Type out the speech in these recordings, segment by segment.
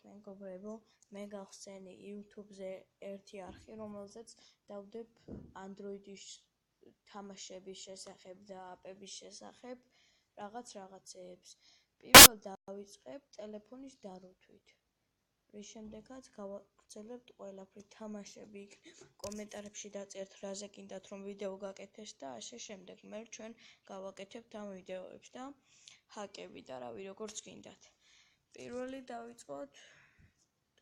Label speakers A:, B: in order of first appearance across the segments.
A: მეგობრებო, მე გავხსენი YouTube-ზე ერთი არხი, რომელზეც დავდებ Android-ის თამაშების შესახებ და აპების შესახებ რაღაცეებს. პირველ დავიწყებ ტელეფონის დარუთვით. რის შემდეგაც გავაგრძელებთ ყველაფრით, თამაშები იქნება, კომენტარებში დაწერთ, რაზე გინდათ რომ ვიდეო გაკეთდეს და ასე შემდეგ. მე ჩვენ გავაკეთებთ ამ ვიდეოებს და ჰაკები და რავი როგორც გინდათ. პირველი დავიწყოთ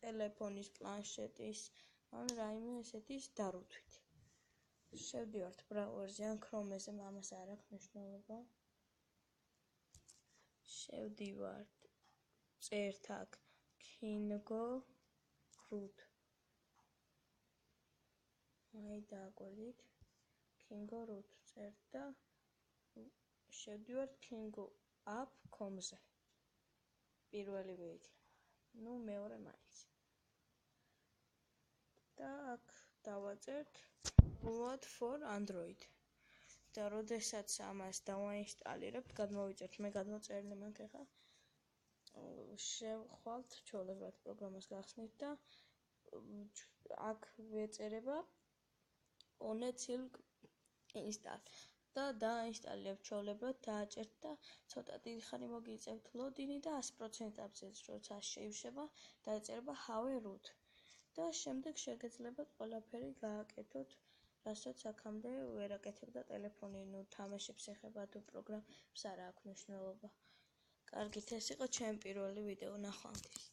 A: ტელეფონის, პლანშეტის, ან რაიმე ესეთის დარუთვით. შევდივართ ბრაუზერზე ან Chrome-ზე, ამას არ აქვს მნიშვნელობა. შევდივართ, წერთ აქ Kingo root. აი დააკვირდით. Kingo root წერთ და შევდივართ Kingo app.com-ზე. პირველივე იქნება. ნუ მეორე მაინც. და აქ დავაწერთ download for Android. და როდესაც ამას დავაინსტალირებთ, გადმოვიწერთ, მე გადმოწერილი მაქვს ახლა. შევხვალთ ჩვეულებრივად პროგრამას გახსნით და აქ ვეწერება on a silk install და დაინსტალირებთ ჩვეულებრივად დააჭერთ და ცოტა დიდი ხანი მოგიწევთ ლოდინი და 100%-აბზეც როცა შეივსება დაეწერება have a root და შემდეგ შეგეძლებათ ყველაფერი გააკეთოთ, რასაც აქამდე ვერ აკეთებდა ტელეფონი, თამაშებს ეხება თუ პროგრამებს არ აქვს მნიშვნელობა. კარგით, ეს იყო ჩემი პირველი ვიდეო, ნახვამდის.